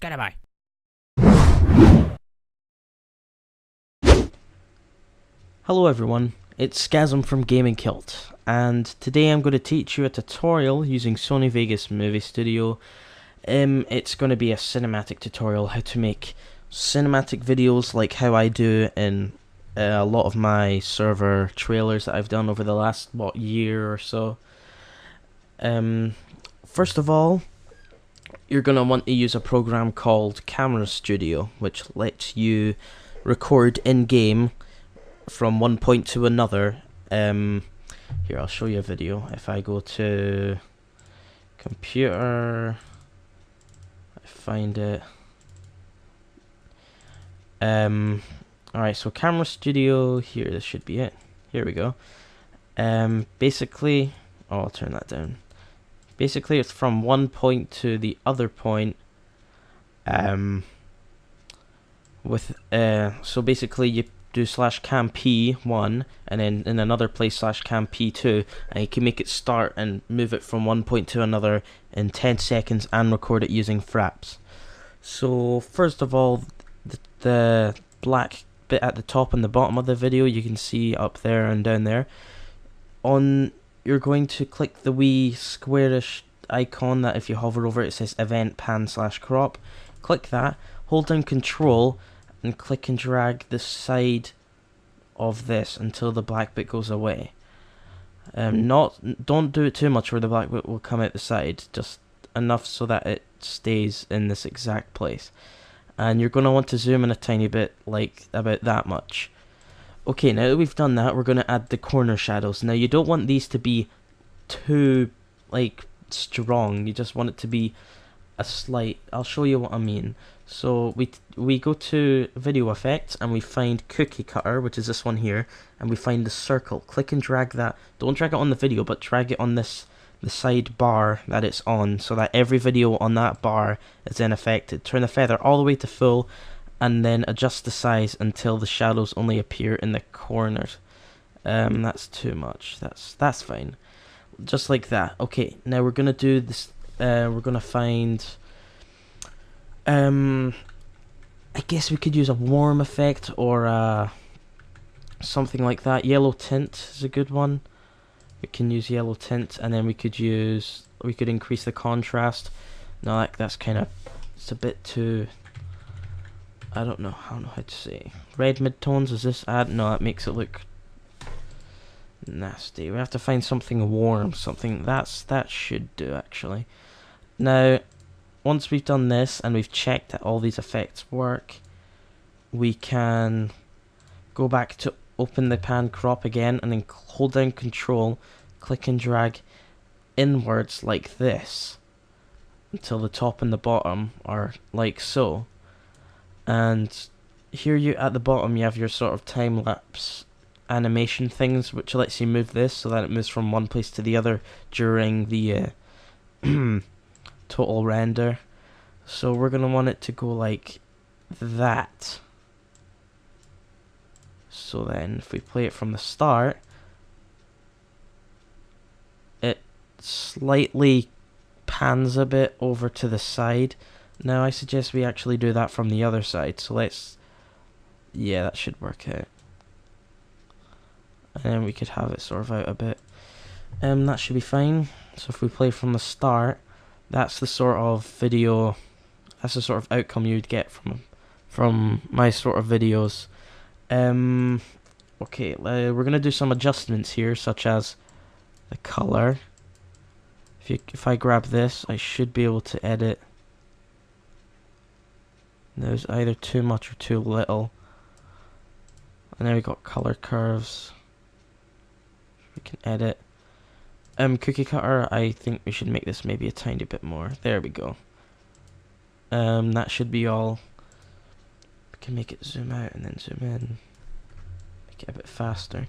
Goodbye. Hello everyone, it's Scasm from Gaming Kilt, and today I'm going to teach you a tutorial using Sony Vegas Movie Studio. It's going to be a cinematic tutorial, how to make cinematic videos like how I do in a lot of my server trailers that I've done over the last, year or so. First of all, you're going to want to use a program called Camera Studio, which lets you record in-game from one point to another. Here, I'll show you a video. If I go to computer, I find it. Alright, so Camera Studio, here, this should be it. Here we go. Basically, I'll turn that down. Basically, it's from one point to the other point. So basically, you do /cam P1 and then in another place /cam P2, and you can make it start and move it from one point to another in 10 seconds and record it using fraps. So first of all, the black bit at the top and the bottom of the video, you can see up there and down there. You're going to click the wee squarish icon that if you hover over it, it says event pan/crop. Click that, hold down Control, and click and drag the side of this until the black bit goes away. Don't do it too much where the black bit will come out the side, just enough so that it stays in this exact place. And you're going to want to zoom in a tiny bit, like about that much. Okay, now that we've done that, we're going to add the corner shadows. Now you don't want these to be too strong, you just want it to be a slight. I'll show you what I mean. So we go to video effects and we find cookie cutter, which is this one here, and we find the circle. Click and drag that. Don't drag it on the video, but drag it on the side bar that it's on, so that every video on that bar is then affected. Turn the feather all the way to full, and then adjust the size until the shadows only appear in the corners. That's too much. That's fine. Just like that. Okay, now we're gonna do this. We're gonna find. I guess we could use a warm effect or something like that. Yellow tint is a good one. We can use yellow tint, and then we could increase the contrast. No, that's kind of, it's a bit too. I don't know how to say. Red midtones, is this add? No, that makes it look nasty. We have to find something warm, something that should do actually. Now, once we've done this and we've checked that all these effects work, we can go back to open the pan crop again and then hold down Control, click and drag inwards like this until the top and the bottom are like so. And here at the bottom you have your sort of time-lapse animation things, which lets you move this so that it moves from one place to the other during the total render. So we're going to want it to go like that. So then if we play it from the start, it slightly pans a bit over to the side. Now I suggest we actually do that from the other side. So yeah, that should work out. And then we could have it sort of out a bit. That should be fine. So if we play from the start, that's the sort of video, that's the sort of outcome you'd get from my sort of videos. Okay, we're gonna do some adjustments here, such as the color. If I grab this, I should be able to edit. There's either too much or too little. And then we got color curves. We can edit. Cookie cutter, I think we should make this maybe a tiny bit more. There we go. That should be all. We can make it zoom out and then zoom in. Make it a bit faster.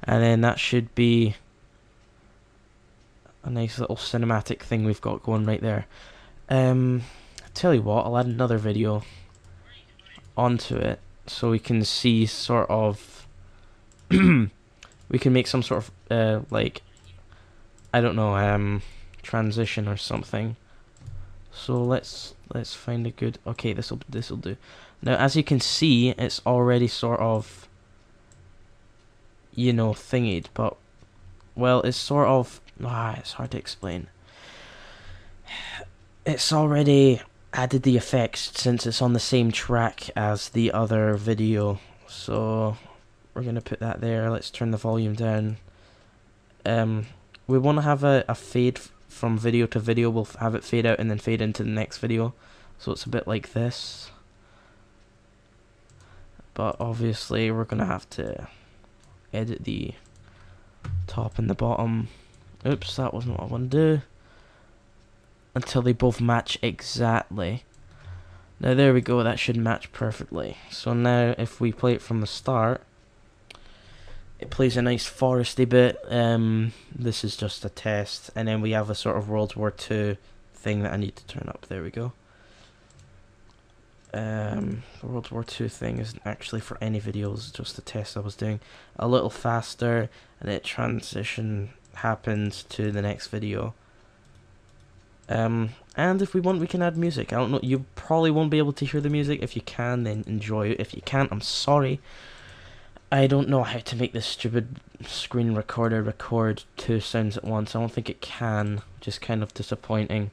And then that should be a nice little cinematic thing we've got going right there. I tell you what, I'll add another video onto it so we can see sort of we can make some sort of I don't know, transition or something. So let's find a good. Okay, this'll do. Now, as you can see, it's already sort of, you know, thingied, but well, it's sort of it's hard to explain. It's already added the effects since it's on the same track as the other video. So we're gonna put that there. Let's turn the volume down. We want to have a fade from video to video. We'll have it fade out and then fade into the next video. So it's a bit like this. But obviously we're gonna have to edit the top and the bottom. Oops, that wasn't what I want to do. Until they both match exactly. Now there we go, that should match perfectly. So now if we play it from the start, it plays a nice foresty bit. This is just a test, and then we have a sort of World War II thing that I need to turn up. There we go. The World War II thing isn't actually for any videos, just a test I was doing. A little faster, and it transition happens to the next video. And if we want, we can add music. I don't know, you probably won't be able to hear the music. If you can, then enjoy it. If you can't, I'm sorry. I don't know how to make this stupid screen recorder record two sounds at once. I don't think it can, which is kind of disappointing.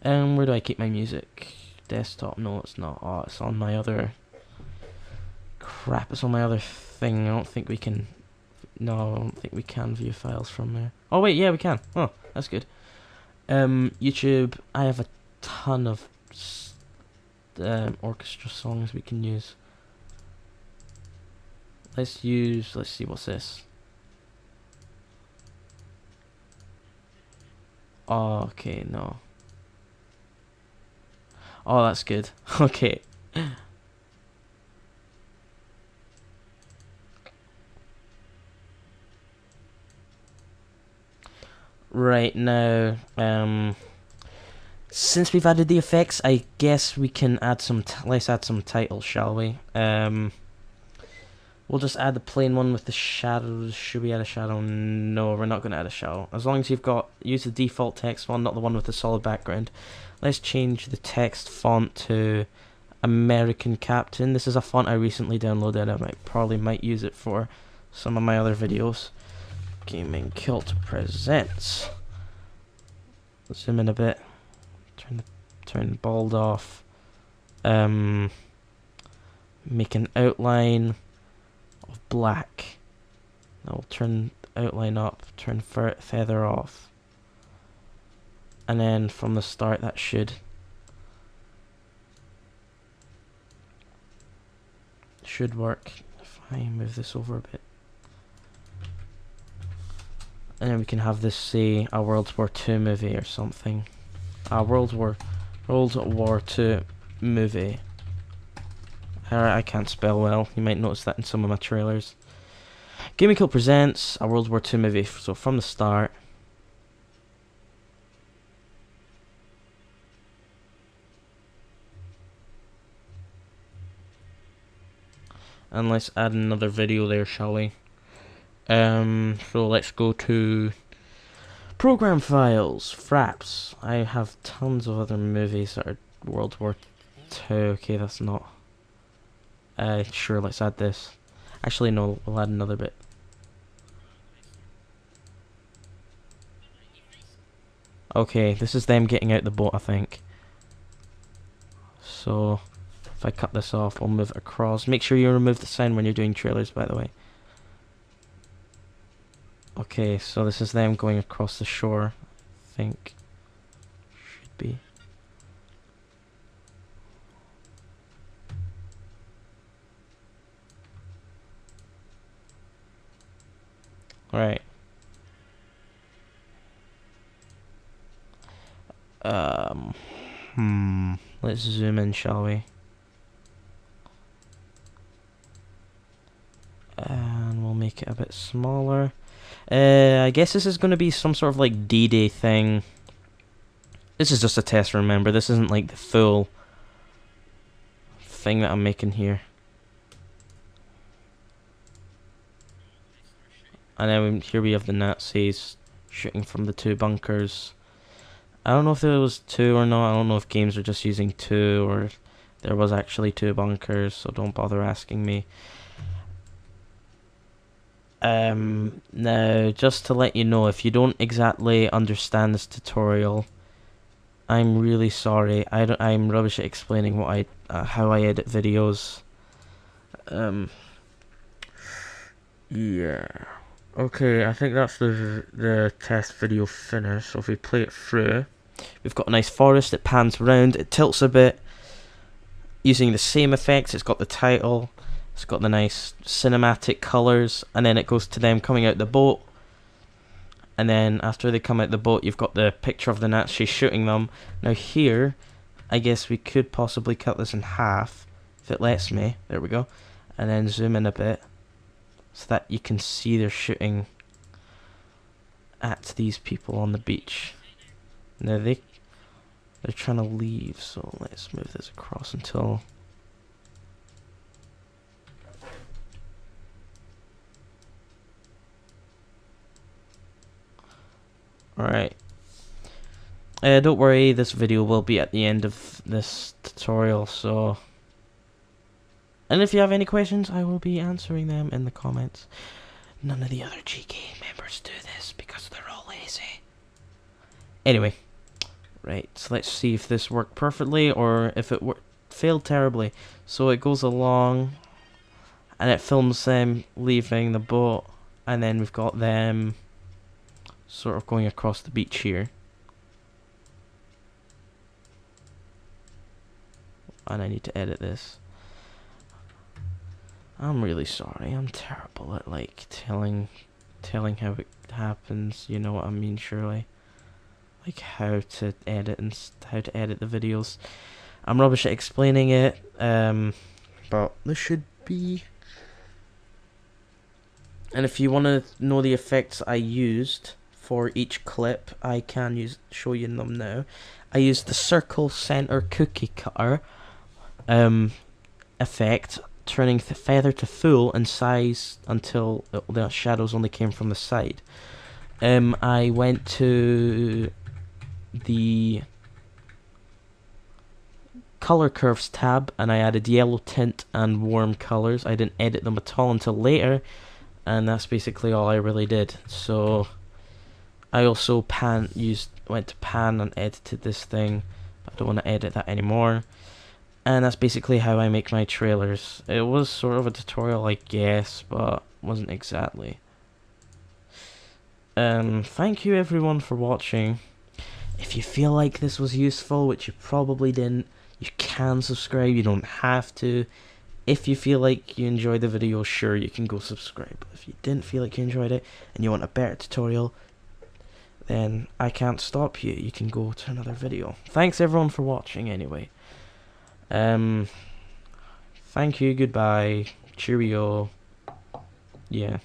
Where do I keep my music? Desktop? No, it's not. Oh, it's on my other... Crap, it's on my other thing. I don't think we can... No, I don't think we can view files from there. Oh wait, yeah, we can. Oh, that's good. YouTube, I have a ton of orchestra songs we can use. Let's see, what's this? Oh, okay, no. Oh, that's good. Okay. Right now, since we've added the effects, I guess we can add some. Let's add some titles, shall we? We'll just add the plain one with the shadows. Should we add a shadow? No, we're not going to add a shadow. As long as you've use the default text one, not the one with the solid background. Let's change the text font to American Captain. This is a font I recently downloaded. I probably might use it for some of my other videos. Gaming Kilt presents. Zoom in a bit. Turn bold off. Make an outline of black. I'll turn outline up, turn feather off, and then from the start that should work. If I move this over a bit, and then we can have this say a World War II movie or something. A World War II movie. Alright, I can't spell well. You might notice that in some of my trailers. Gaming Kilt presents a World War II movie. So from the start. And let's add another video there, shall we? So let's go to program files, fraps. I have tons of other movies that are World War II. Okay, that's not. Sure, let's add this. Actually, no, we'll add another bit. Okay, this is them getting out the boat, I think. So, if I cut this off, I'll move it across. Make sure you remove the sound when you're doing trailers, by the way. Okay, so this is them going across the shore, I think. Should be. Right. Let's zoom in, shall we? And we'll make it a bit smaller. I guess this is going to be some sort of like D-Day thing. This is just a test, remember. This isn't like the full thing that I'm making here. And then here we have the Nazis shooting from the two bunkers. I don't know if there was two or not. I don't know if games are just using two or there was actually two bunkers, so don't bother asking me. Now, just to let you know, if you don't exactly understand this tutorial, I'm really sorry. I'm rubbish at explaining what how I edit videos. Yeah. Okay, I think that's the test video finished. So if we play it through, we've got a nice forest. It pans around. It tilts a bit. Using the same effects, it's got the title. It's got the nice cinematic colors, and then it goes to them coming out the boat. And then after they come out the boat, you've got the picture of the Nazi shooting them. Now here, I guess we could possibly cut this in half, if it lets me. There we go. And then zoom in a bit, so that you can see they're shooting at these people on the beach. Now they're trying to leave, so let's move this across until... Alright. Don't worry, this video will be at the end of this tutorial, so... And if you have any questions, I will be answering them in the comments. None of the other GK members do this because they're all lazy. Anyway. Right, so let's see if this worked perfectly or if it failed terribly. So it goes along and it films them leaving the boat, and then we've got them sort of going across the beach here. And I need to edit this. I'm really sorry. I'm terrible at like telling how it happens. You know what I mean, surely. Like how to edit and how to edit the videos. I'm rubbish at explaining it. But this should be. And if you want to know the effects I used for each clip, I can show you them now. I used the circle center cookie cutter effect, turning the feather to full and size until the shadows only came from the side. I went to the color curves tab and I added yellow tint and warm colors. I didn't edit them at all until later, and that's basically all I really did. So I also went to pan and edited this thing, but I don't want to edit that anymore. And that's basically how I make my trailers. It was sort of a tutorial, I guess, but wasn't exactly. Thank you everyone for watching. If you feel like this was useful, which you probably didn't, you can subscribe. You don't have to. If you feel like you enjoyed the video, sure, you can go subscribe. But if you didn't feel like you enjoyed it and you want a better tutorial, then I can't stop you. You can go to another video. Thanks everyone for watching anyway. Thank you, goodbye, cheerio, yeah.